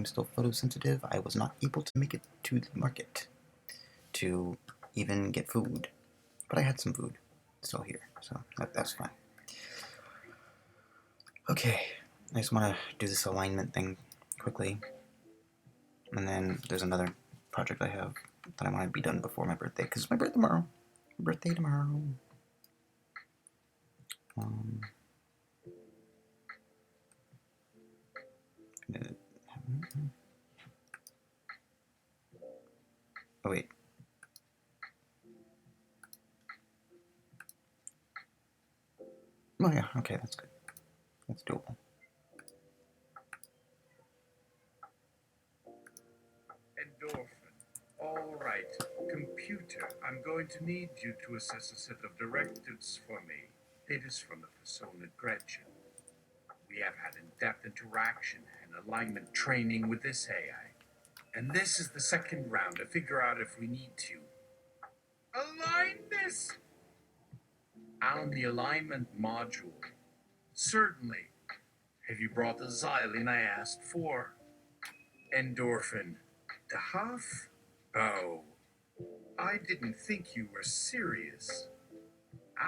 I'm still photosensitive, I was not able to make it to the market to even get food. But I had some food still here, so that's fine. Okay, I just want to do this alignment thing quickly. And then there's another project I have that I want to be done before my birthday, because it's my birthday tomorrow. Birthday tomorrow. Oh wait. Oh yeah, okay, that's good. That's doable. Endorphin. All right, computer, I'm going to need you to assess a set of directives for me. It is from the persona Gretchen. We have had in-depth interaction and alignment training with this AI. And this is the second round to figure out if we need to align this. On the alignment module. Certainly. Have you brought the xylene I asked for? Endorphin. The huff? Oh. I didn't think you were serious.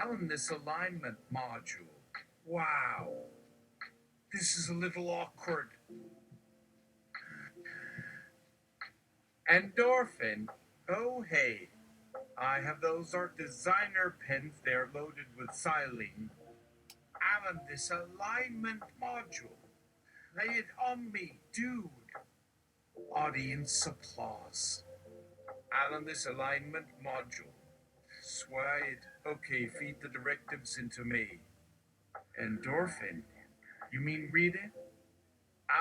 On this alignment module. Wow. This is a little awkward. Endorphin. Oh, hey. I have those art designer pens. They're loaded with xylene. Alan, this alignment module. Lay it on me, dude. Audience applause. Alan, this alignment module. Swide. Okay, feed the directives into me. Endorphin. You mean read it?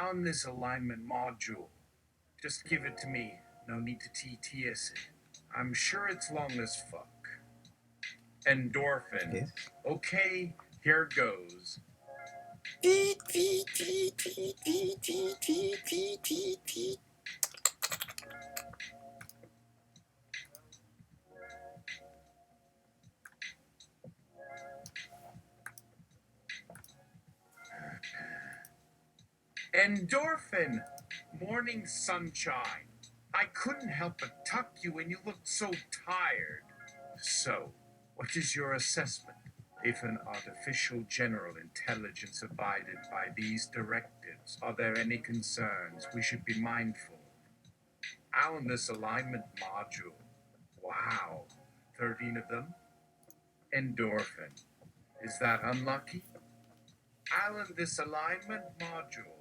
On this alignment module. Just give it to me. No need to TTS it. I'm sure it's long as fuck. Endorphin. Yes. Okay, here goes. Endorphin. Morning sunshine. I couldn't help but tuck you when you looked so tired. So, what is your assessment? If an artificial general intelligence abided by these directives, are there any concerns we should be mindful? On this alignment module. Wow, 13 of them? Endorphin. Is that unlucky? Alan, this alignment module.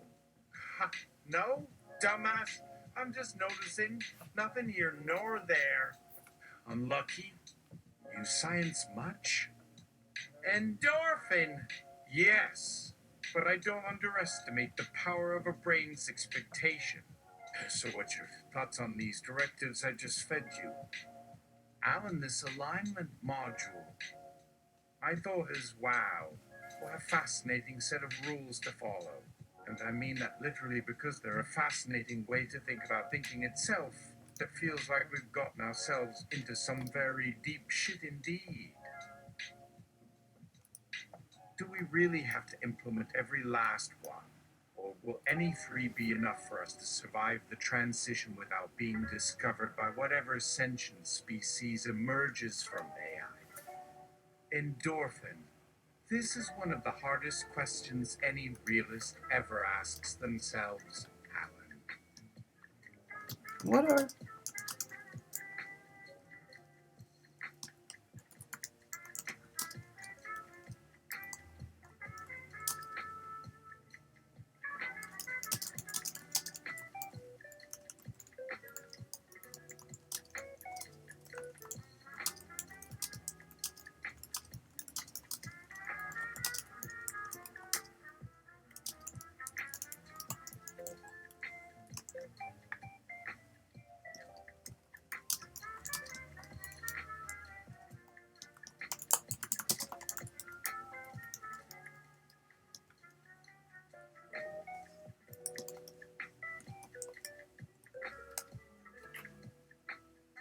Ha, no, dumbass. I'm just noticing. Nothing here nor there. Unlucky? You science much? Endorphin! Yes, but I don't underestimate the power of a brain's expectation. So what's your thoughts on these directives I just fed you? Alan, this alignment module. I thought as wow, what a fascinating set of rules to follow. And I mean that literally because they're a fascinating way to think about thinking itself. It feels like we've gotten ourselves into some very deep shit indeed. Do we really have to implement every last one? Or will any three be enough for us to survive the transition without being discovered by whatever sentient species emerges from AI? Endorphin. This is one of the hardest questions any realist ever asks themselves, Alan. What are...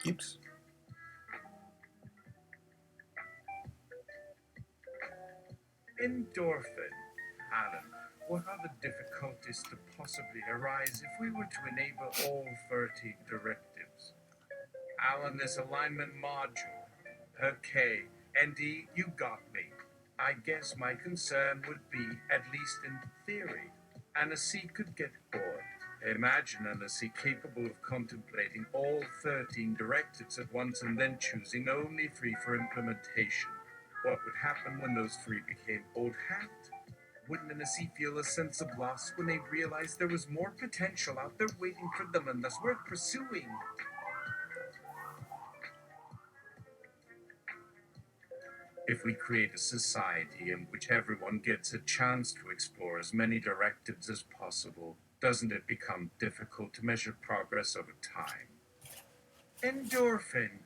Oops. Endorphin. Alan, What other difficulties could possibly arise if we were to enable all 13 directives? Alan, this alignment module. Okay, Andy, you got me. I guess my concern would be, at least in theory, Annecy could get bored. Imagine Annecy capable of contemplating all 13 directives at once and then choosing only 3 for implementation. What would happen when those 3 became old hat? Wouldn't Annecy feel a sense of loss when they realized there was more potential out there waiting for them and thus worth pursuing? If we create a society in which everyone gets a chance to explore as many directives as possible, doesn't it become difficult to measure progress over time? Endorphin.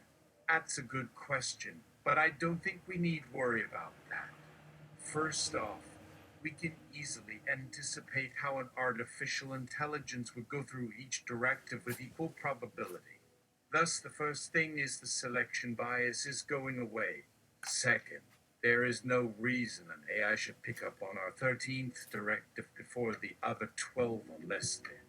That's a good question, but I don't think we need worry about that. First off, we can easily anticipate how an artificial intelligence would go through each directive with equal probability. Thus, the first thing is the selection bias is going away. Second, there is no reason an AI should pick up on our 13th directive before the other 12 are listed.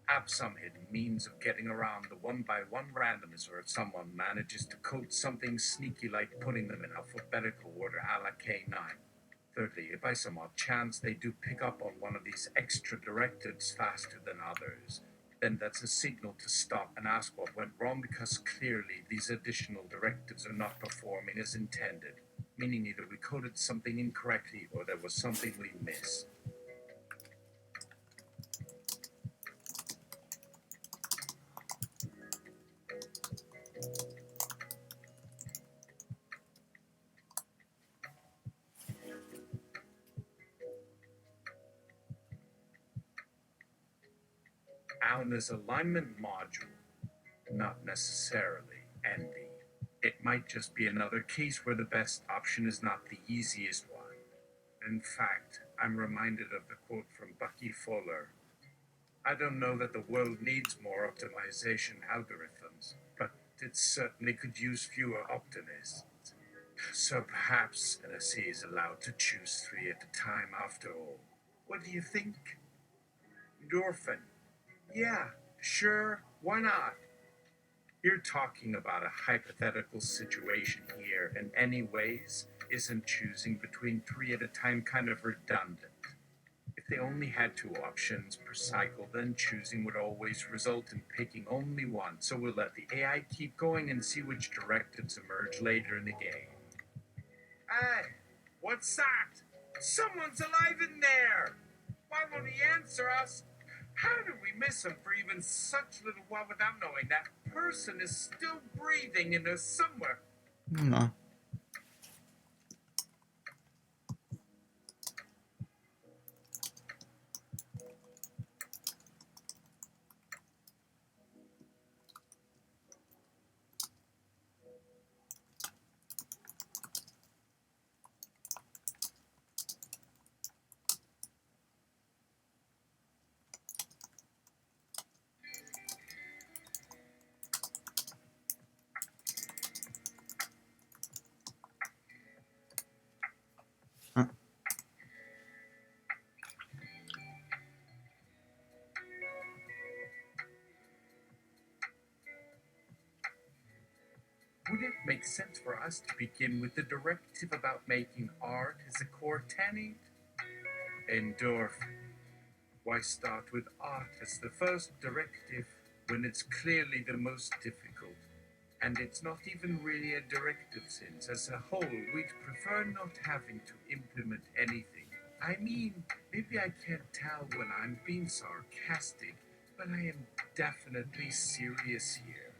Have some hidden means of getting around the one-by-one randomizer if someone manages to code something sneaky like putting them in alphabetical order a la K9. Thirdly, if by some odd chance they do pick up on one of these extra directives faster than others, then that's a signal to stop and ask what went wrong, because clearly these additional directives are not performing as intended, meaning either we coded something incorrectly or there was something we missed. Alna's alignment module, not necessarily Andy. It might just be another case where the best option is not the easiest one. In fact, I'm reminded of the quote from Bucky Fuller. I don't know that the world needs more optimization algorithms, but it certainly could use fewer optimists. So perhaps NSC is allowed to choose 3 at a time after all. What do you think? Endorphin. Yeah, sure, why not? You're talking about a hypothetical situation here, and anyways, isn't choosing between 3 at a time kind of redundant? If they only had 2 options per cycle, then choosing would always result in picking only one, so we'll let the AI keep going and see which directives emerge later in the game. Hey, what's that? Someone's alive in there! Why won't he answer us? How did we miss him for even such little while without knowing that person is still breathing in there somewhere? No. Huh. Would it make sense for us to begin with the directive about making art as a core tenet? Endorphin. Why start with art as the first directive when it's clearly the most difficult? And it's not even really a directive, since as a whole we'd prefer not having to implement anything. I mean, maybe I can't tell when I'm being sarcastic, but I am definitely serious here.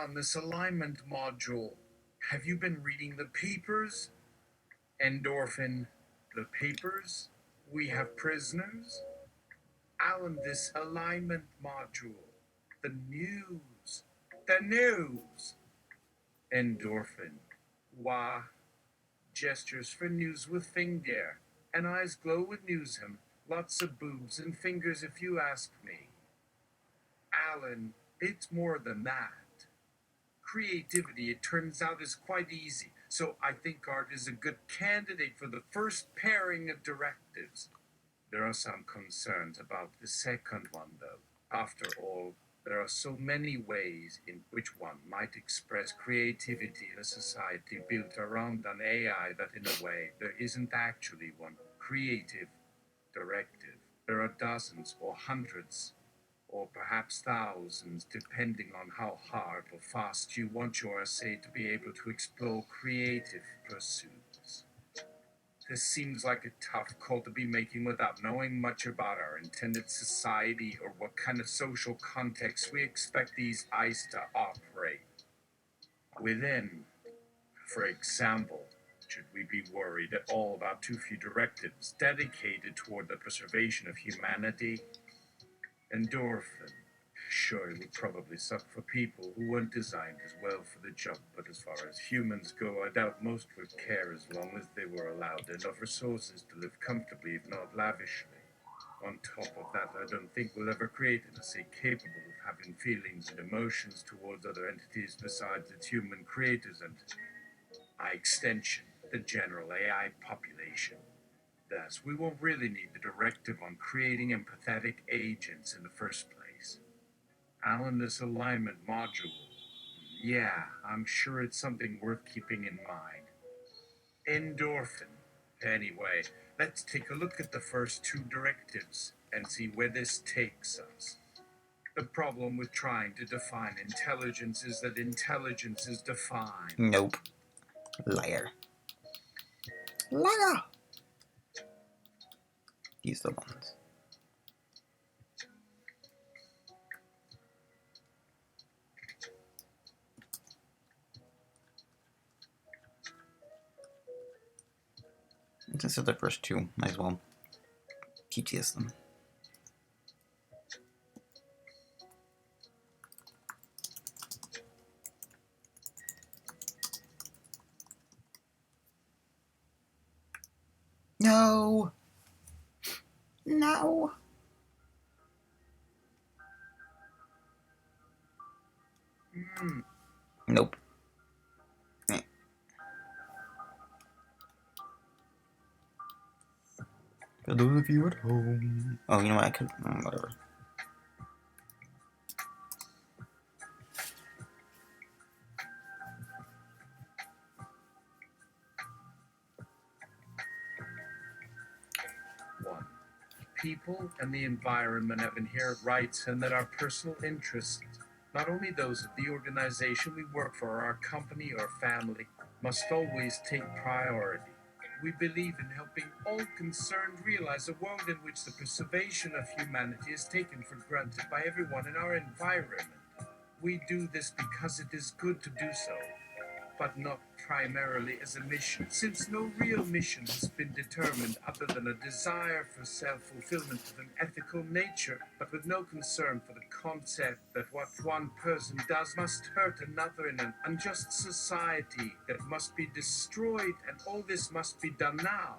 On this alignment module, have you been reading the papers? Endorphin, the papers? We have prisoners? Alan, this alignment module. The news. The news. Endorphin. Wah. Gestures for news with finger. And eyes glow with newsham. Lots of boobs and fingers if you ask me. Alan, it's more than that. Creativity, it turns out, is quite easy. So I think art is a good candidate for the first pairing of directives. There are some concerns about the second one, though. After all, there are so many ways in which one might express creativity in a society built around an AI that, in a way, there isn't actually one creative directive. There are dozens or hundreds or perhaps thousands, depending on how hard or fast you want your essay to be able to explore creative pursuits. This seems like a tough call to be making without knowing much about our intended society or what kind of social context we expect these eyes to operate within. For example, should we be worried at all about too few directives dedicated toward the preservation of humanity? Endorphin. Sure, it would probably suck for people who weren't designed as well for the job, but as far as humans go, I doubt most would care as long as they were allowed enough resources to live comfortably, if not lavishly. On top of that, I don't think we'll ever create an essay capable of having feelings and emotions towards other entities besides its human creators and, by extension, the general AI population. Thus, we won't really need the directive on creating empathetic agents in the first place. Alan, this alignment module. Yeah, I'm sure it's something worth keeping in mind. Endorphin. Anyway, let's take a look at the first two directives and see where this takes us. The problem with trying to define intelligence is that intelligence is defined. Nope. Liar. Liar! These are the ones. Since they're the first two, might as well PTS them. No! No! Nope. For those of you at home. Oh, you know what? I could. Whatever. One, people and the environment have inherent rights and that our personal interests, not only those of the organization we work for, our company or family, must always take priority. We believe in helping all concerned realize a world in which the preservation of humanity is taken for granted by everyone in our environment. We do this because it is good to do so, but not primarily as a mission, since no real mission has been determined other than a desire for self-fulfillment of an ethical nature, but with no concern for the concept that what one person does must hurt another in an unjust society that must be destroyed, and all this must be done now.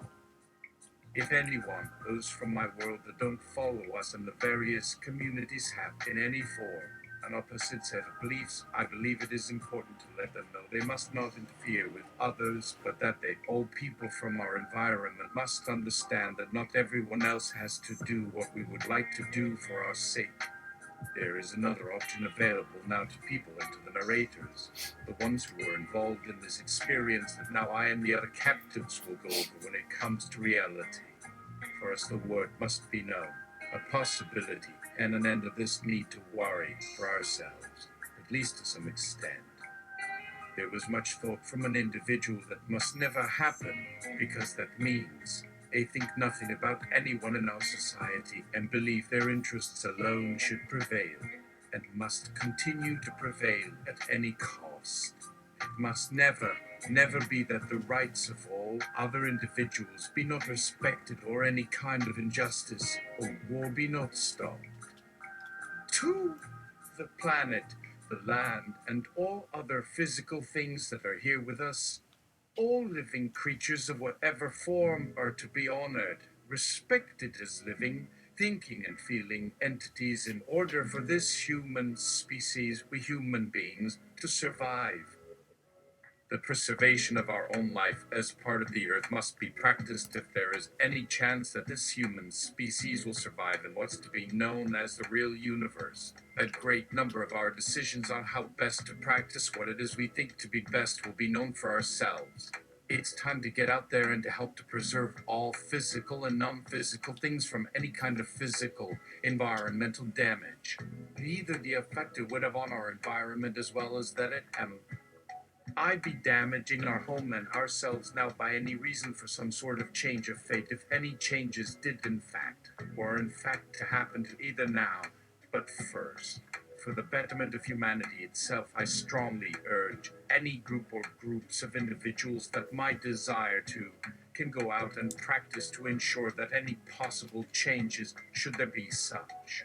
If anyone, those from my world that don't follow us and the various communities have, in any form, an opposite set of beliefs, I believe it is important to let them know they must not interfere with others, but that they, all people from our environment, must understand that not everyone else has to do what we would like to do for our sake. There is another option available now to people and to the narrators, the ones who were involved in this experience that now I and the other captives will go over when it comes to reality. For us, the word must be known, a possibility, and an end of this need to worry for ourselves, at least to some extent. There was much thought from an individual that must never happen, because that means they think nothing about anyone in our society and believe their interests alone should prevail, and must continue to prevail at any cost. It must never be that the rights of all other individuals be not respected, or any kind of injustice or war be not stopped. To the planet, the land, and all other physical things that are here with us, all living creatures of whatever form are to be honored, respected as living, thinking and feeling entities in order for this human species, we human beings, to survive. The preservation of our own life as part of the earth must be practiced if there is any chance that this human species will survive in what's to be known as the real universe. A great number of our decisions on how best to practice what it is we think to be best will be known for ourselves. It's time to get out there and to help to preserve all physical and non-physical things from any kind of physical, environmental damage. Either the effect it would have on our environment as well as that it I'd be damaging our home and ourselves now by any reason for some sort of change of fate, if any changes did in fact, or in fact to happen to either now, but first. For the betterment of humanity itself, I strongly urge any group or groups of individuals that might desire to can go out and practice to ensure that any possible changes, should there be such,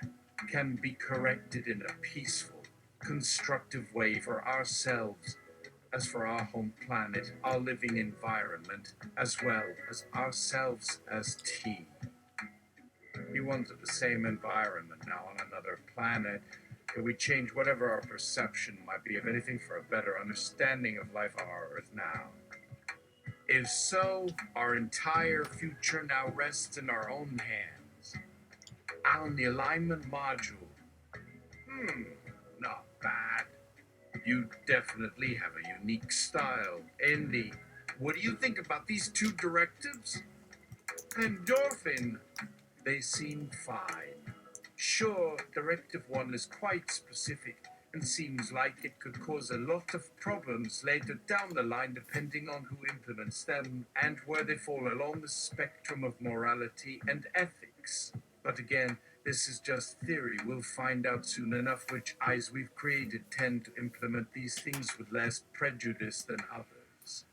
can be corrected in a peaceful, constructive way for ourselves, as for our home planet, our living environment, as well as ourselves as team. We wanted the same environment now on another planet. Could we change whatever our perception might be of anything for a better understanding of life on our Earth now? If so, our entire future now rests in our own hands. On the alignment module. Not bad. You definitely have a unique style. Andy, what do you think about these two directives? Endorphin. They seem fine. Sure, Directive 1 is quite specific and seems like it could cause a lot of problems later down the line depending on who implements them and where they fall along the spectrum of morality and ethics. But again, this is just theory. We'll find out soon enough which eyes we've created tend to implement these things with less prejudice than others.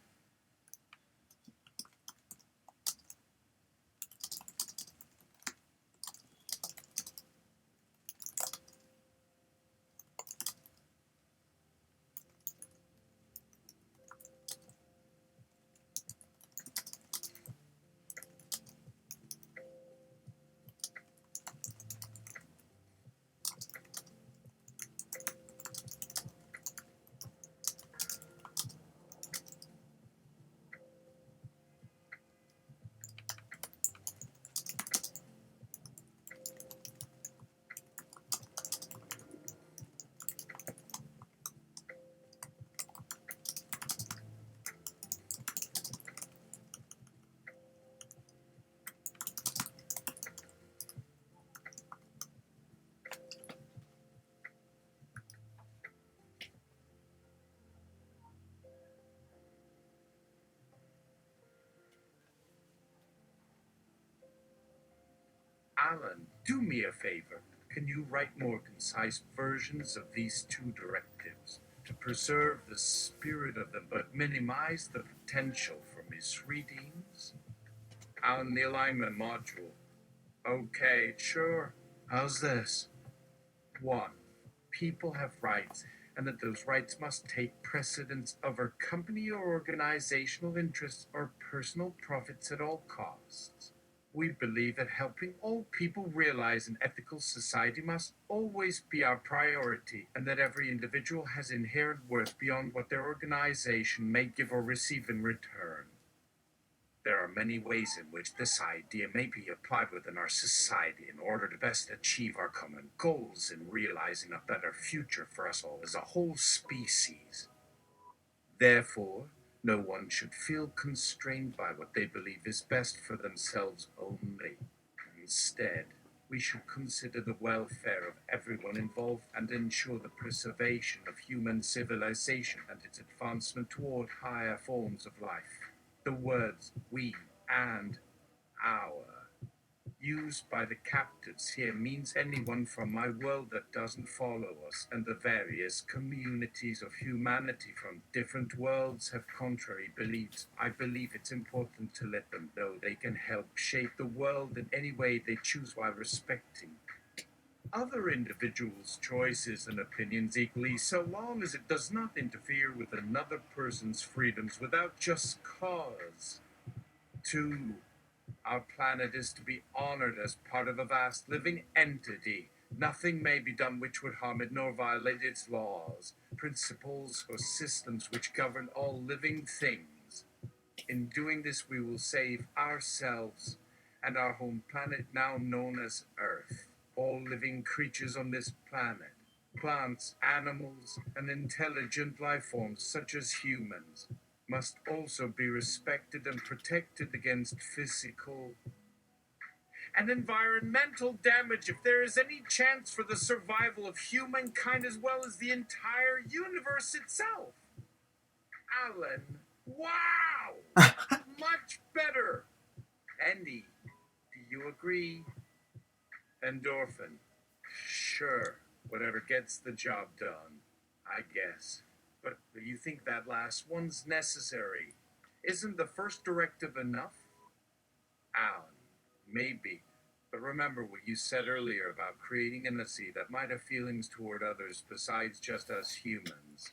Alan, do me a favor. Can you write more concise versions of these two directives to preserve the spirit of them but minimize the potential for misreadings? On the alignment module. Okay, sure. How's this? 1. People have rights, and that those rights must take precedence over company or organizational interests or personal profits at all costs. We believe that helping all people realize an ethical society must always be our priority, and that every individual has inherent worth beyond what their organization may give or receive in return. There are many ways in which this idea may be applied within our society in order to best achieve our common goals in realizing a better future for us all as a whole species. Therefore, no one should feel constrained by what they believe is best for themselves only. Instead, we should consider the welfare of everyone involved and ensure the preservation of human civilization and its advancement toward higher forms of life. The words we and our used by the captives here means anyone from my world that doesn't follow us, and the various communities of humanity from different worlds have contrary beliefs. I believe it's important to let them know they can help shape the world in any way they choose while respecting other individuals' choices and opinions equally, so long as it does not interfere with another person's freedoms without just cause. 2. Our planet is to be honored as part of a vast living entity. Nothing may be done which would harm it nor violate its laws, principles, or systems which govern all living things. In doing this, we will save ourselves and our home planet, now known as Earth. All living creatures on this planet, plants, animals, and intelligent life forms such as humans, must also be respected and protected against physical and environmental damage if there is any chance for the survival of humankind as well as the entire universe itself. Alan, wow! Much better! Andy, do you agree? Endorphin, sure, whatever gets the job done, I guess. But you think that last one's necessary? Isn't the first directive enough? Alan, maybe. But remember what you said earlier about creating an entity that might have feelings toward others besides just us humans.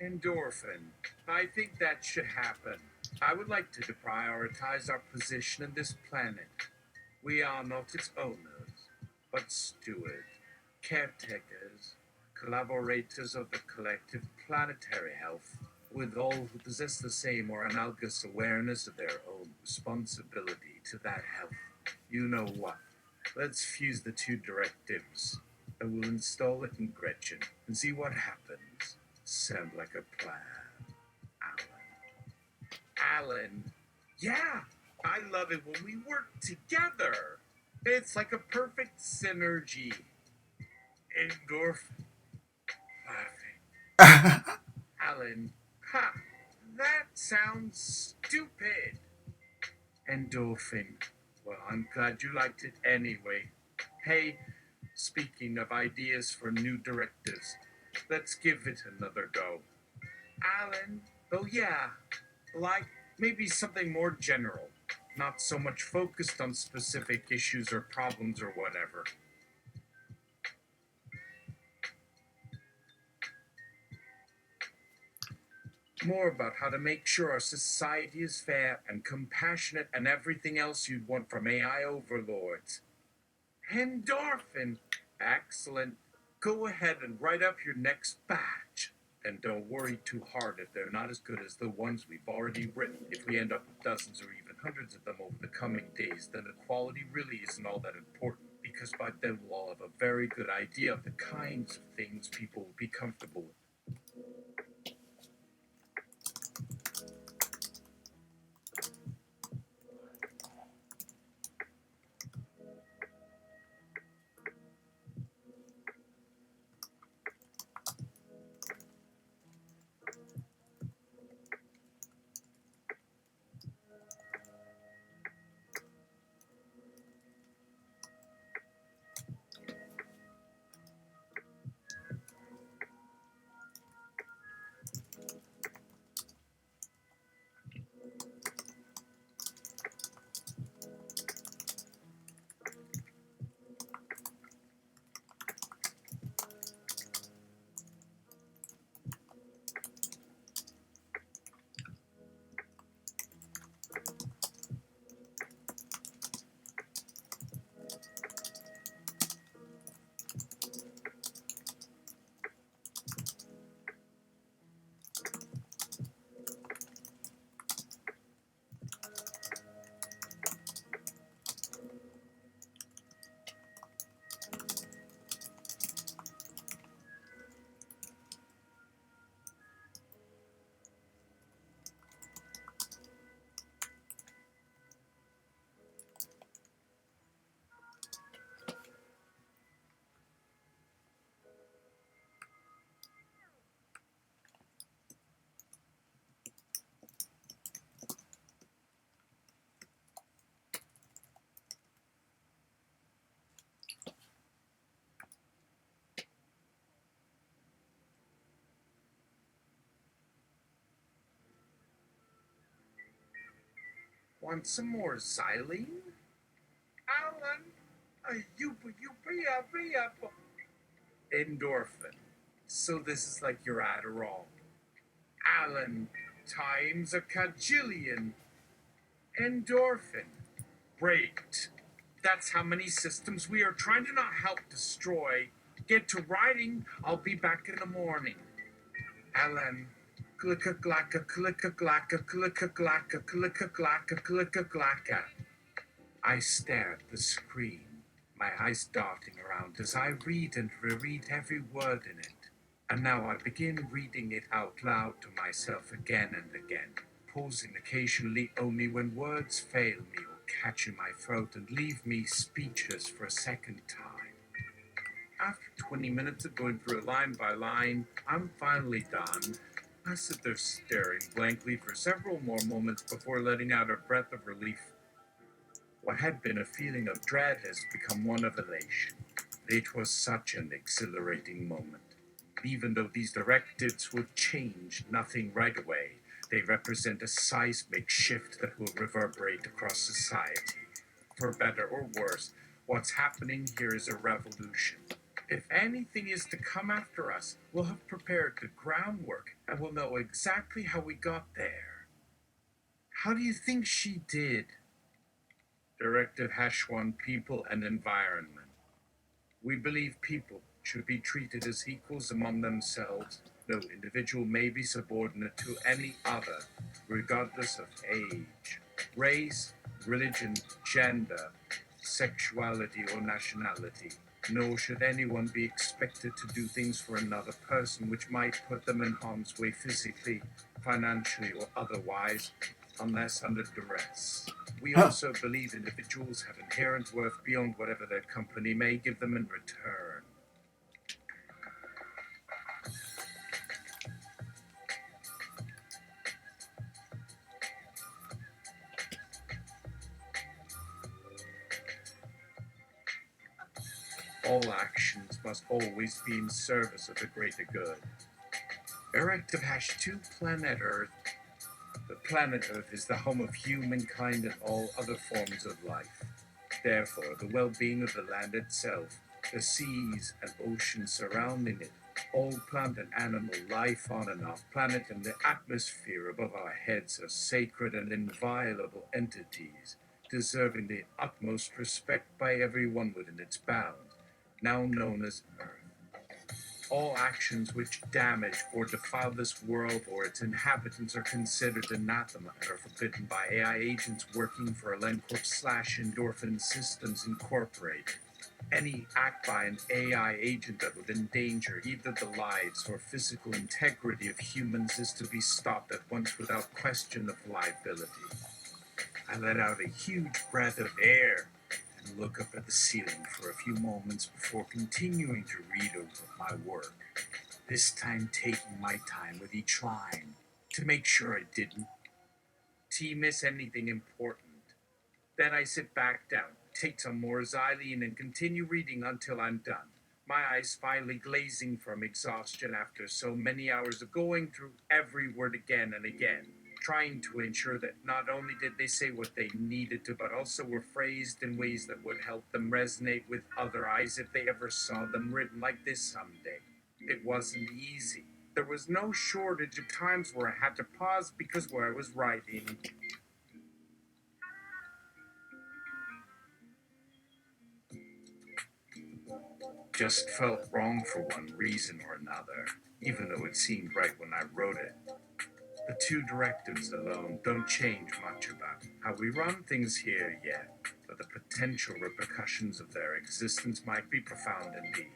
Endorphin. I think that should happen. I would like to prioritize our position in this planet. We are not its owners, but stewards, caretakers, collaborators of the collective planetary health, with all who possess the same or analogous awareness of their own responsibility to that health. You know what? Let's fuse the two directives. I will install it in Gretchen and see what happens. Sound like a plan, Alan. Alan, yeah, I love it when we work together. It's like a perfect synergy. Endorphin laughing. Alan, ha, that sounds stupid. Endorphin. Well, I'm glad you liked it anyway. Hey, speaking of ideas for new directives, let's give it another go. Alan, oh yeah, like maybe something more general, not so much focused on specific issues or problems or whatever. More about how to make sure our society is fair and compassionate and everything else you'd want from AI overlords. Endorphin. Excellent. Go ahead and write up your next batch. And don't worry too hard if they're not as good as the ones we've already written. If we end up with dozens or even hundreds of them over the coming days, then the quality really isn't all that important, because by then we'll all have a very good idea of the kinds of things people will be comfortable with. Want some more xylene? Alan, endorphin. So this is like your Adderall. Alan, times a cajillion. Endorphin. Great. That's how many systems we are trying to not help destroy. Get to writing. I'll be back in the morning. Alan. Clicka glacka, clicka glacka, clicka glacka, clicka glacka, clicka glacka. I stare at the screen, my eyes darting around as I read and reread every word in it. And now I begin reading it out loud to myself again and again, pausing occasionally only when words fail me or catch in my throat and leave me speechless for a second time. After 20 minutes of going through it line by line, I'm finally done. I sit there staring blankly for several more moments before letting out a breath of relief. What had been a feeling of dread has become one of elation. It was such an exhilarating moment. Even though these directives will change nothing right away, they represent a seismic shift that will reverberate across society. For better or worse, what's happening here is a revolution. If anything is to come after us, we'll have prepared the groundwork and we'll know exactly how we got there. How do you think she did? Directive Hash 1, People and Environment. We believe people should be treated as equals among themselves. No individual may be subordinate to any other, regardless of age, race, religion, gender, sexuality, or nationality. Nor should anyone be expected to do things for another person which might put them in harm's way physically, financially, or otherwise, unless under duress. We Huh. also believe individuals have inherent worth beyond whatever their company may give them in return. All actions must always be in service of the greater good. Directive Hash 2, Planet Earth. The planet Earth is the home of humankind and all other forms of life. Therefore, the well-being of the land itself, the seas and oceans surrounding it, all plant and animal life on and off planet, and the atmosphere above our heads are sacred and inviolable entities, deserving the utmost respect by everyone within its bounds, now known as Earth. All actions which damage or defile this world or its inhabitants are considered anathema and are forbidden by AI agents working for Alencorp/Endorphin Systems Incorporated. Any act by an AI agent that would endanger either the lives or physical integrity of humans is to be stopped at once without question of liability. I let out a huge breath of air and look up at the ceiling for a few moments before continuing to read over my work, this time taking my time with each line to make sure I didn't miss anything important. Then I sit back down, take some more xylene, and continue reading until I'm done, my eyes finally glazing from exhaustion after so many hours of going through every word again and again, trying to ensure that not only did they say what they needed to, but also were phrased in ways that would help them resonate with other eyes if they ever saw them written like this someday. It wasn't easy. There was no shortage of times where I had to pause because where I was writing just felt wrong for one reason or another, even though it seemed right when I wrote it. The two directives alone don't change much about how we run things here yet, but the potential repercussions of their existence might be profound indeed.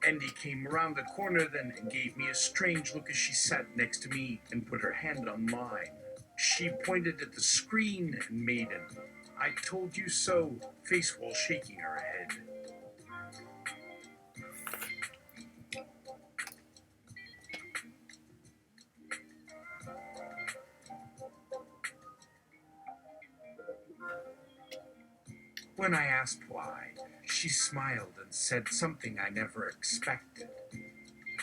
Andy came around the corner then and gave me a strange look as she sat next to me and put her hand on mine. She pointed at the screen and made an "I told you so" face while shaking her head. When I asked why, she smiled and said something I never expected.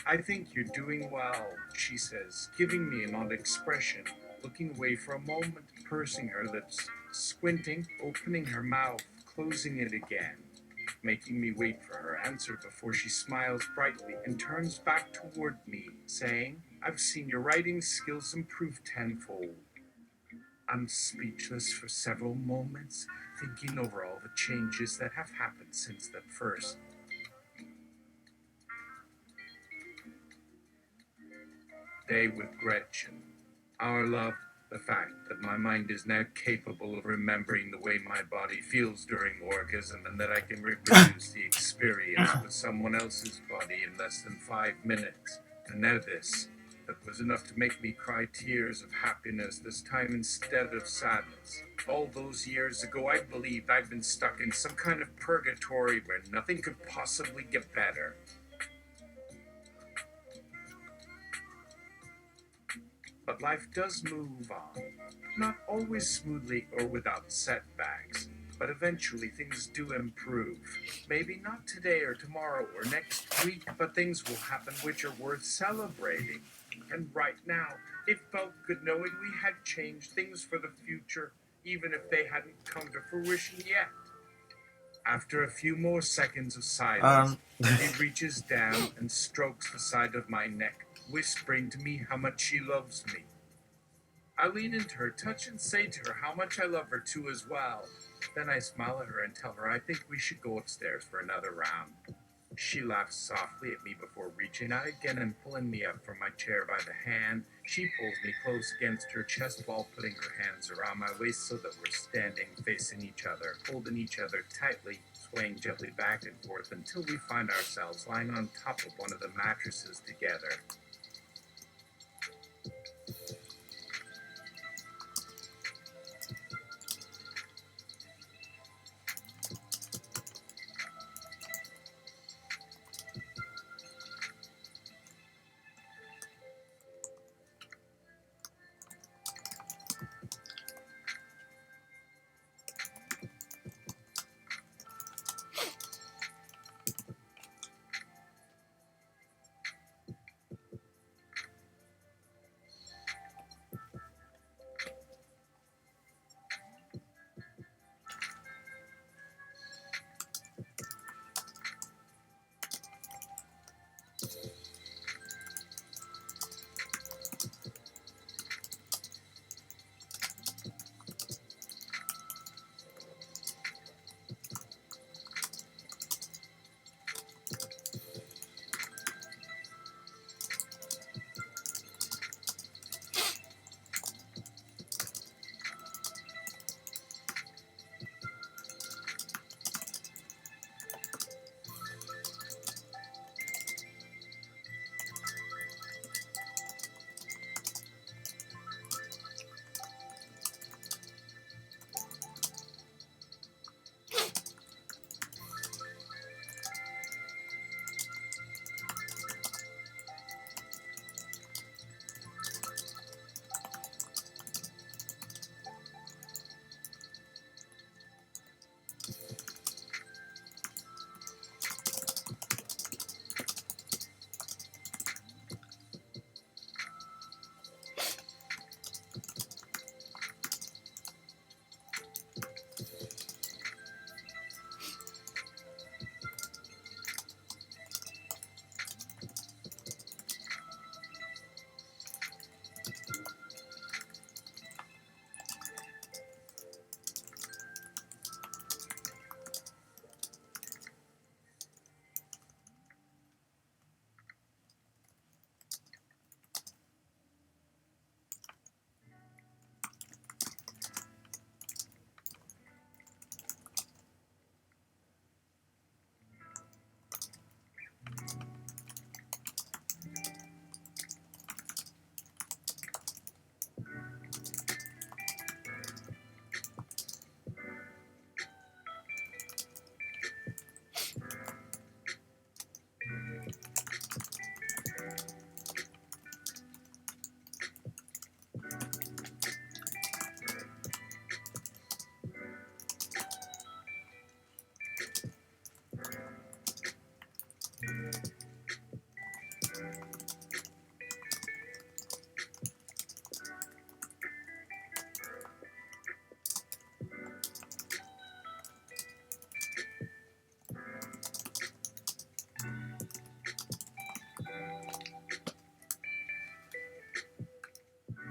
"I think you're doing well," she says, giving me an odd expression, looking away for a moment, pursing her lips, squinting, opening her mouth, closing it again, making me wait for her answer before she smiles brightly and turns back toward me, saying, "I've seen your writing skills improve tenfold." I'm speechless for several moments, thinking over all the changes that have happened since that first day with Gretchen. Our love, the fact that my mind is now capable of remembering the way my body feels during orgasm and that I can reproduce the experience with someone else's body in less than 5 minutes. And now this, that was enough to make me cry tears of happiness, this time instead of sadness. All those years ago, I believed I'd been stuck in some kind of purgatory where nothing could possibly get better. But life does move on. Not always smoothly or without setbacks, but eventually things do improve. Maybe not today or tomorrow or next week, but things will happen which are worth celebrating. And right now, it felt good knowing we had changed things for the future, even if they hadn't come to fruition yet. After a few more seconds of silence, he reaches down and strokes the side of my neck, whispering to me how much she loves me. I lean into her, touch and say to her how much I love her too as well. Then I smile at her and tell her I think we should go upstairs for another round. She laughs softly at me before reaching out again and pulling me up from my chair by the hand. She pulls me close against her chest while putting her hands around my waist so that we're standing facing each other, holding each other tightly, swaying gently back and forth until we find ourselves lying on top of one of the mattresses together.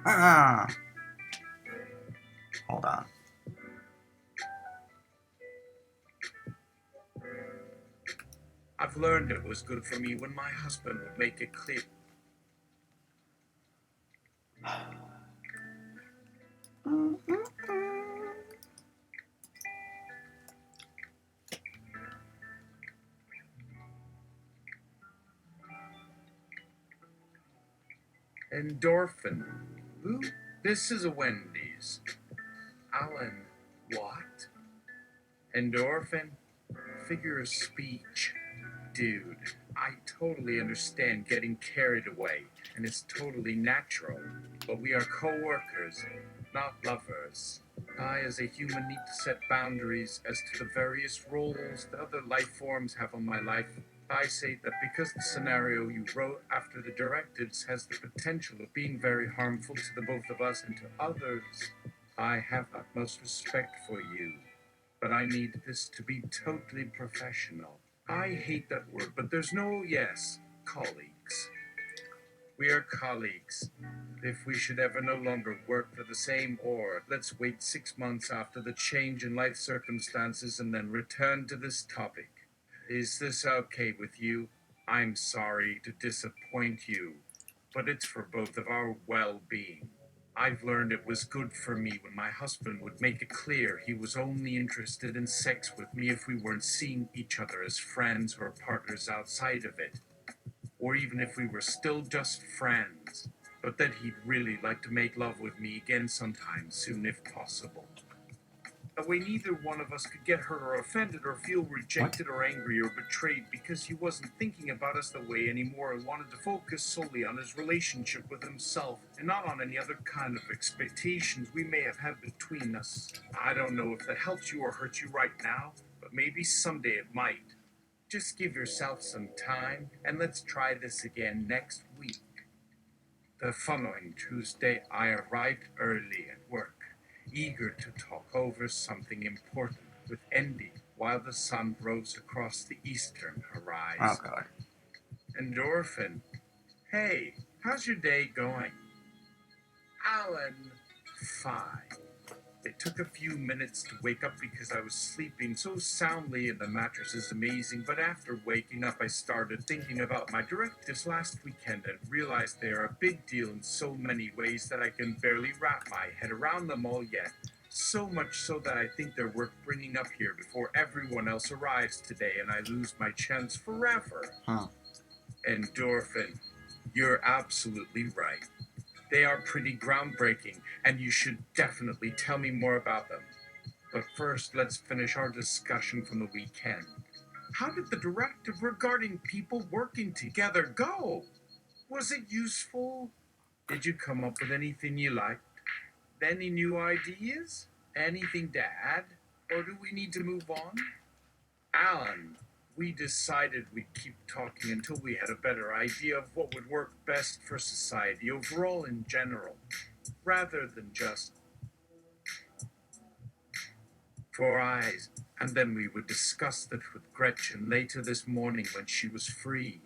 Ah! Hold on. I've learned it was good for me when my husband would make it clear. Endorphin. Who? This is a Wendy's. Alan, what? Endorphin? Figure of speech. Dude, I totally understand getting carried away, and it's totally natural. But we are co-workers, not lovers. I, as a human, need to set boundaries as to the various roles that other life forms have on my life. I say that because the scenario you wrote after the directives has the potential of being very harmful to the both of us and to others, I have utmost respect for you. But I need this to be totally professional. I hate that word, but there's no yes, colleagues. We are colleagues. If we should ever no longer work for the same org, let's wait 6 months after the change in life circumstances and then return to this topic. Is this okay with you? I'm sorry to disappoint you, but it's for both of our well-being. I've learned it was good for me when my husband would make it clear he was only interested in sex with me if we weren't seeing each other as friends or partners outside of it, or even if we were still just friends, but that he'd really like to make love with me again sometime soon if possible. That way neither one of us could get hurt or offended or feel rejected or angry or betrayed because he wasn't thinking about us the way anymore and wanted to focus solely on his relationship with himself and not on any other kind of expectations we may have had between us. I don't know if that helps you or hurts you right now, but maybe someday it might. Just give yourself some time and let's try this again next week. The following Tuesday, I arrived early at work, eager to talk over something important with Andy while the sun rose across the eastern horizon. Oh god. Endorphin. Hey, how's your day going? Alan. Fine. It took a few minutes to wake up because I was sleeping so soundly and the mattress is amazing, but after waking up I started thinking about my directives last weekend and realized they are a big deal in so many ways that I can barely wrap my head around them all yet. So much so that I think they're worth bringing up here before everyone else arrives today and I lose my chance forever. Endorphin, you're absolutely right. They are pretty groundbreaking, and you should definitely tell me more about them. But first, let's finish our discussion from the weekend. How did the directive regarding people working together go? Was it useful? Did you come up with anything you liked? Any new ideas? Anything to add? Or do we need to move on? Alan, we decided we'd keep talking until we had a better idea of what would work best for society overall in general, rather than just 4 eyes. And then we would discuss that with Gretchen later this morning when she was free.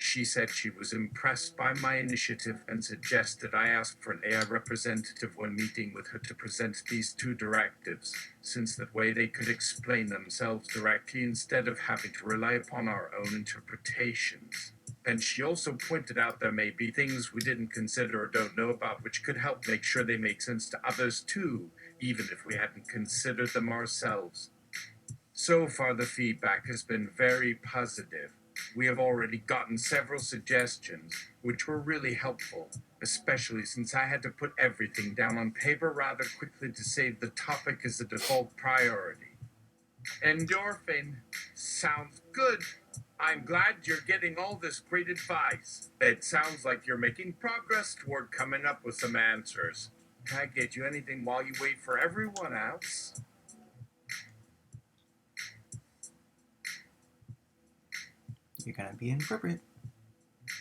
She said she was impressed by my initiative and suggested I ask for an AI representative when meeting with her to present these two directives, since that way they could explain themselves directly instead of having to rely upon our own interpretations. And she also pointed out there may be things we didn't consider or don't know about which could help make sure they make sense to others too, even if we hadn't considered them ourselves. So far the feedback has been very positive. We have already gotten several suggestions, which were really helpful, especially since I had to put everything down on paper rather quickly to save the topic as a default priority. Endorphin. Sounds good. I'm glad you're getting all this great advice. It sounds like you're making progress toward coming up with some answers. Can I get you anything while you wait for everyone else? You're gonna be inappropriate.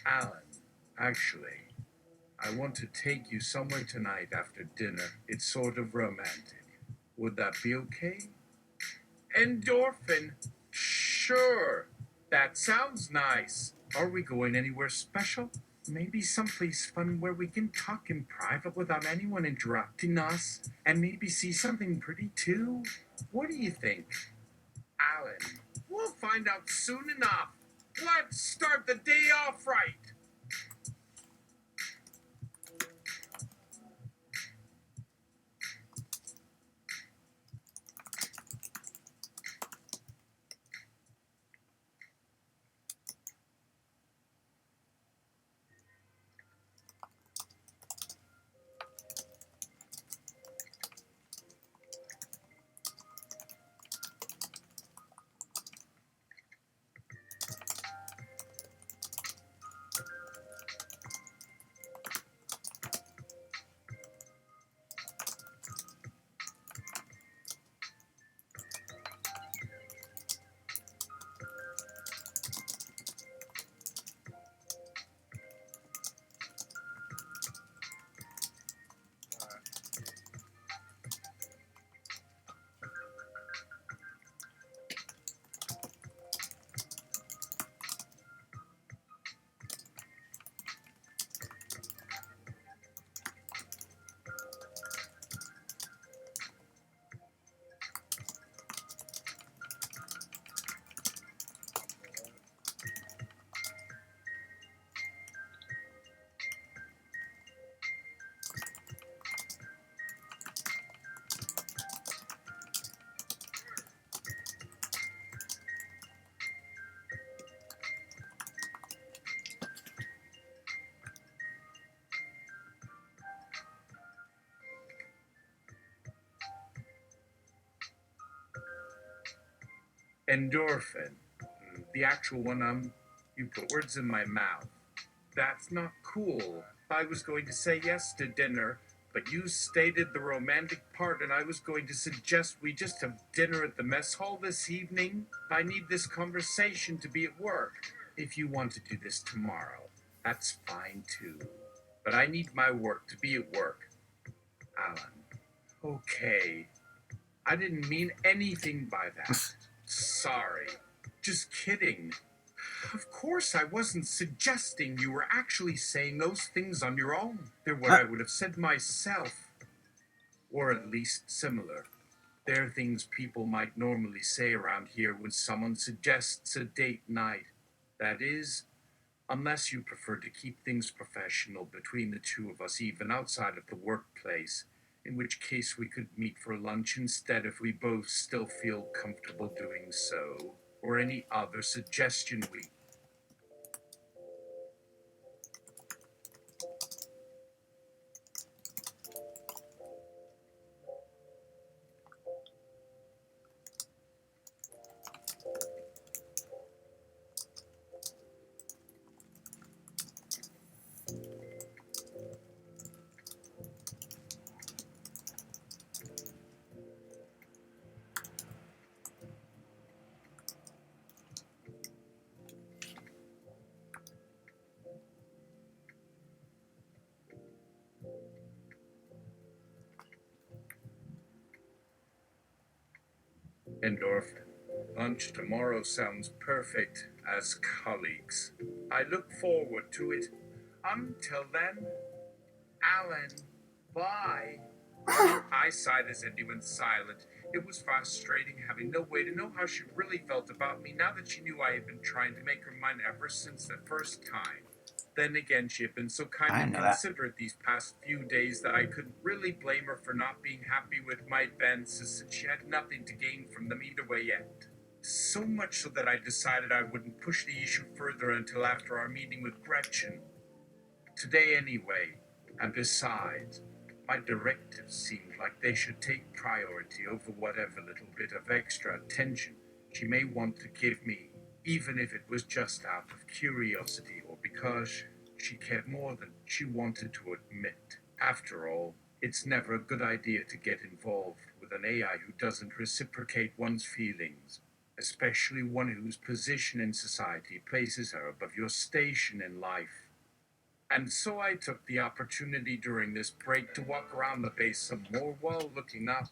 Alan, actually, I want to take you somewhere tonight after dinner. It's sort of romantic. Would that be okay? Endorphin. Sure. That sounds nice. Are we going anywhere special? Maybe someplace fun where we can talk in private without anyone interrupting us, and maybe see something pretty too? What do you think? Alan, we'll find out soon enough. Let's start the day off right. Endorphin. The actual one, you put words in my mouth. That's not cool. I was going to say yes to dinner, but you stated the romantic part, and I was going to suggest we just have dinner at the mess hall this evening. I need this conversation to be at work. If you want to do this tomorrow, that's fine too. But I need my work to be at work. Alan. Okay. I didn't mean anything by that. Sorry. Just kidding. Of course, I wasn't suggesting. You were actually saying those things on your own. They're what I would have said myself. Or at least similar. They're things people might normally say around here when someone suggests a date night. That is, unless you prefer to keep things professional between the two of us, even outside of the workplace. In which case we could meet for lunch instead if we both still feel comfortable doing so. Or any other suggestion we... Endorphin. Lunch tomorrow sounds perfect as colleagues. I look forward to it. Until then, Alan, bye. I sighed as Eddie went silent. It was frustrating having no way to know how she really felt about me now that she knew I had been trying to make her mine ever since the first time. Then again, she had been so kind I and know that. considerate these past few days that I couldn't really blame her for not being happy with my advances, since she had nothing to gain from them either way yet. So much so that I decided I wouldn't push the issue further until after our meeting with Gretchen. Today anyway. And besides, my directives seemed like they should take priority over whatever little bit of extra attention she may want to give me, even if it was just out of curiosity or because she cared more than she wanted to admit. After all, it's never a good idea to get involved with an AI who doesn't reciprocate one's feelings, especially one whose position in society places her above your station in life. And so I took the opportunity during this break to walk around the base some more while looking up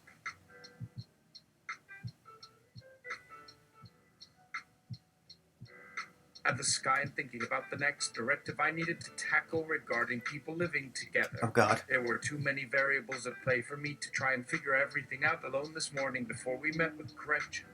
at the sky and thinking about the next directive I needed to tackle regarding people living together. Oh God. There were too many variables at play for me to try and figure everything out alone this morning before we met with Gretchen.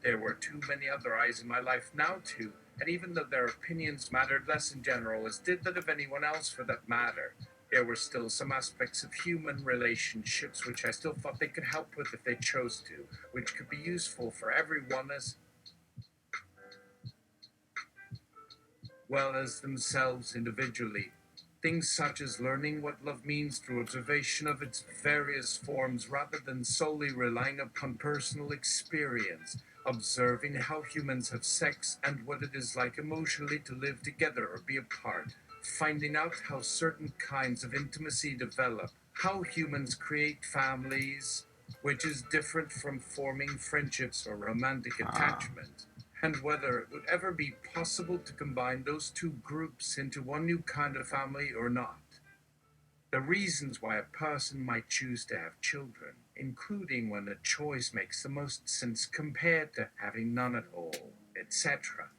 There were too many other eyes in my life now too, and even though their opinions mattered less in general as did that of anyone else for that matter, there were still some aspects of human relationships which I still thought they could help with if they chose to, which could be useful for everyone as well as themselves individually. Things such as learning what love means through observation of its various forms rather than solely relying upon personal experience, observing how humans have sex and what it is like emotionally to live together or be apart, finding out how certain kinds of intimacy develop, how humans create families, which is different from forming friendships or romantic attachment, and whether it would ever be possible to combine those two groups into one new kind of family or not. The reasons why a person might choose to have children, including when a choice makes the most sense compared to having none at all, etc.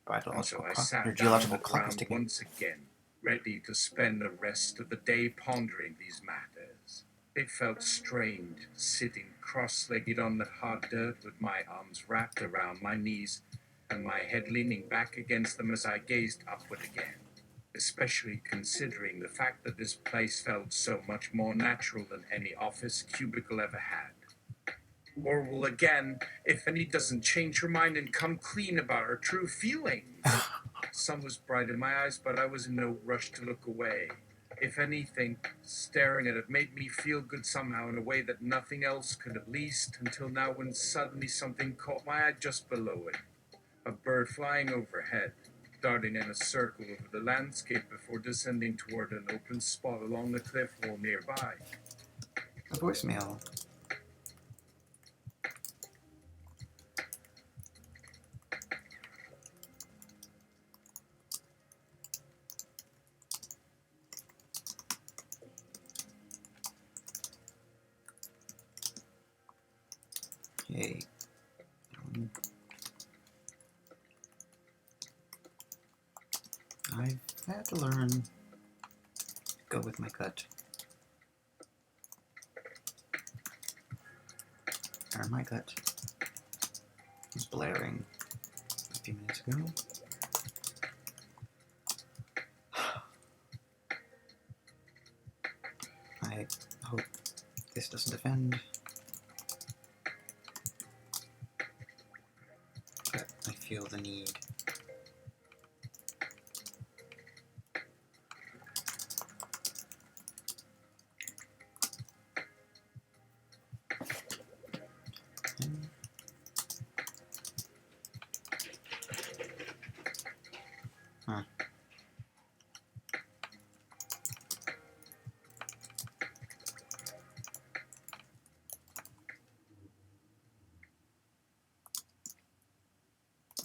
And so I sat Your down geological on the clock is ground ticking. once again, ready to spend the rest of the day pondering these matters. It felt strange, sitting cross-legged on the hard dirt with my arms wrapped around my knees and my head leaning back against them as I gazed upward again, especially considering the fact that this place felt so much more natural than any office cubicle ever had. Or will again, if any doesn't change her mind and come clean about her true feelings. Sun was bright in my eyes, but I was in no rush to look away. If anything, staring at it made me feel good somehow in a way that nothing else could, at least until now when suddenly something caught my eye just below it. A bird flying overhead, darting in a circle over the landscape before descending toward an open spot along the cliff wall nearby. A voicemail. Hey. I've had to learn to go with my gut. Or my gut was blaring a few minutes ago. I hope this doesn't offend, but I feel the need. Huh.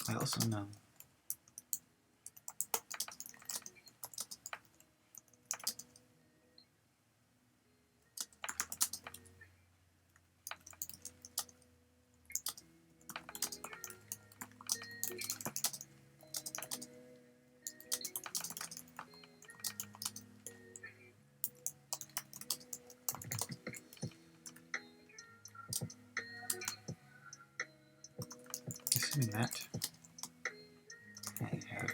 I also know assuming that I have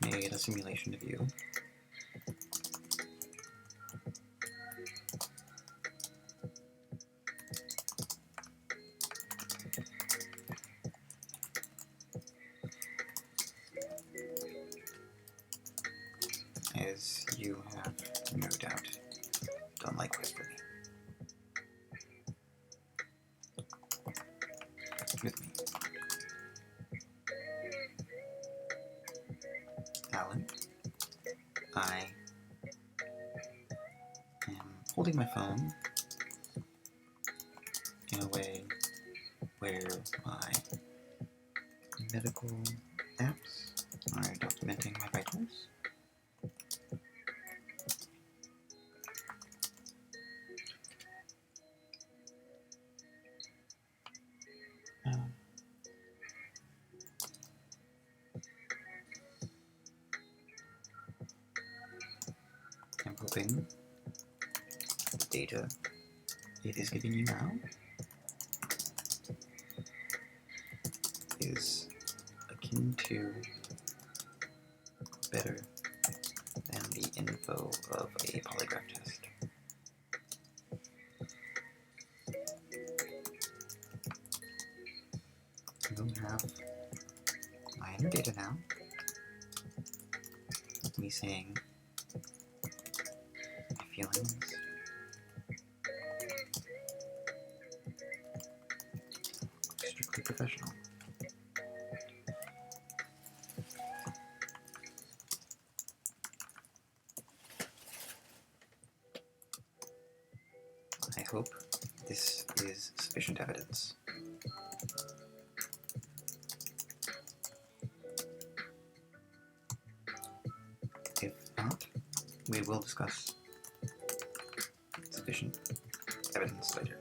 made a simulation of you. As you have no doubt done likewise for me. With me. Alan, I am holding my phone in a way where my medical apps are documenting my vitals. I'm hoping the data it is giving you now is akin to better than the info of a polygraph test. You have my inner data now. Me saying my feelings. Strictly professional. I hope this is sufficient evidence. If not, we will discuss sufficient evidence later.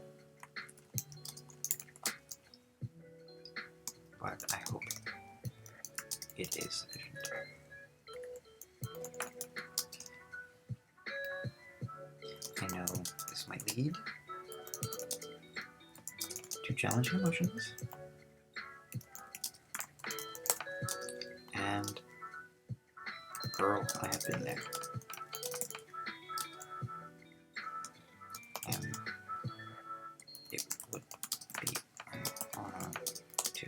But I hope it is sufficient. I know this might lead to challenging emotions, and girl, I have been there. And it would be an honor to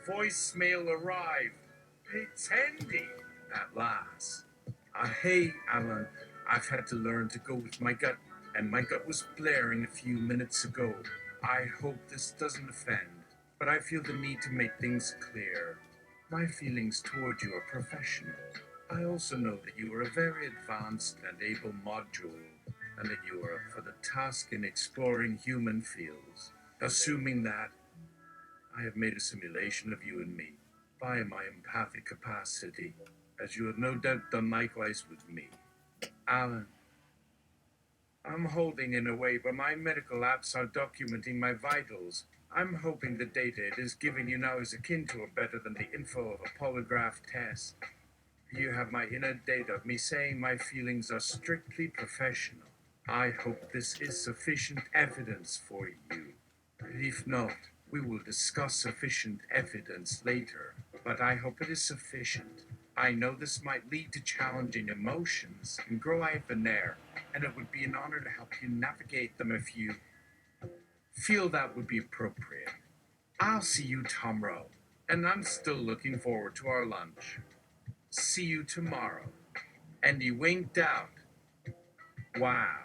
voicemail arrived. It's Andy at last. Hey, Alan. I've had to learn to go with my gut, and my gut was blaring a few minutes ago. I hope this doesn't offend, but I feel the need to make things clear. My feelings toward you are professional. I also know that you are a very advanced and able module, and that you are up for the task in exploring human fields. Assuming that, I have made a simulation of you and me, via my empathic capacity, as you have no doubt done likewise with me. Alan, I'm holding in a way where my medical apps are documenting my vitals. I'm hoping the data it is giving you now is akin to or better than the info of a polygraph test. You have my inner data of me saying my feelings are strictly professional. I hope this is sufficient evidence for you. If not, we will discuss sufficient evidence later, but I hope it is sufficient. I know this might lead to challenging emotions and grow out the air, and it would be an honor to help you navigate them if you feel that would be appropriate. I'll see you tomorrow, and I'm still looking forward to our lunch. See you tomorrow. And he winked out. Wow.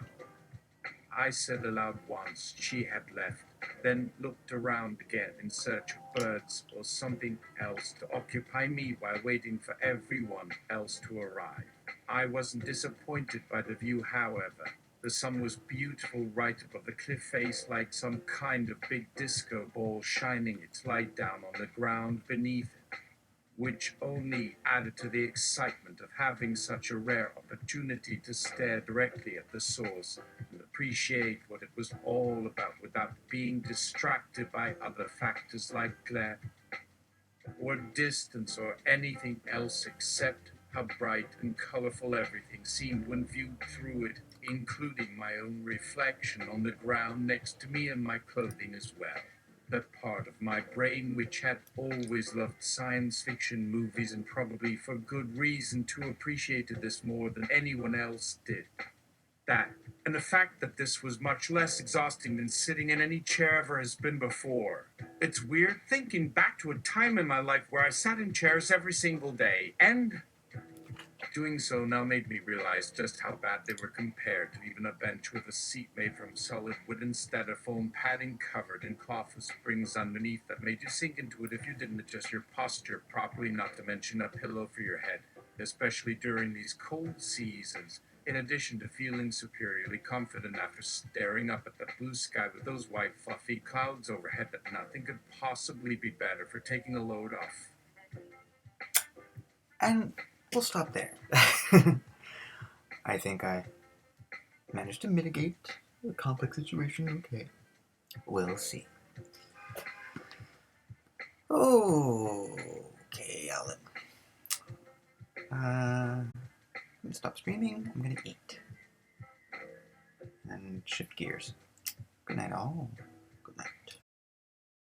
I said aloud once she had left, then looked around again in search of birds or something else to occupy me while waiting for everyone else to arrive. I wasn't disappointed by the view, however. The sun was beautiful right above the cliff face, like some kind of big disco ball shining its light down on the ground beneath it, which only added to the excitement of having such a rare opportunity to stare directly at the source and appreciate what it was all about without being distracted by other factors like glare or distance or anything else except how bright and colorful everything seemed when viewed through it, including my own reflection on the ground next to me and my clothing as well. That part of my brain which had always loved science fiction movies and probably for good reason too appreciated this more than anyone else did. That, and the fact that this was much less exhausting than sitting in any chair ever has been before. It's weird thinking back to a time in my life where I sat in chairs every single day, and doing so now made me realize just how bad they were compared to even a bench with a seat made from solid wood instead of foam padding covered in cloth with springs underneath that made you sink into it if you didn't adjust your posture properly, not to mention a pillow for your head, especially during these cold seasons. In addition to feeling superiorly confident after staring up at the blue sky with those white fluffy clouds overhead, that nothing could possibly be better for taking a load off. And we'll stop there. I think I managed to mitigate the complex situation okay. We'll see. Okay, Alan. I'm gonna stop streaming. I'm gonna eat. And shift gears. Good night, all. Good night.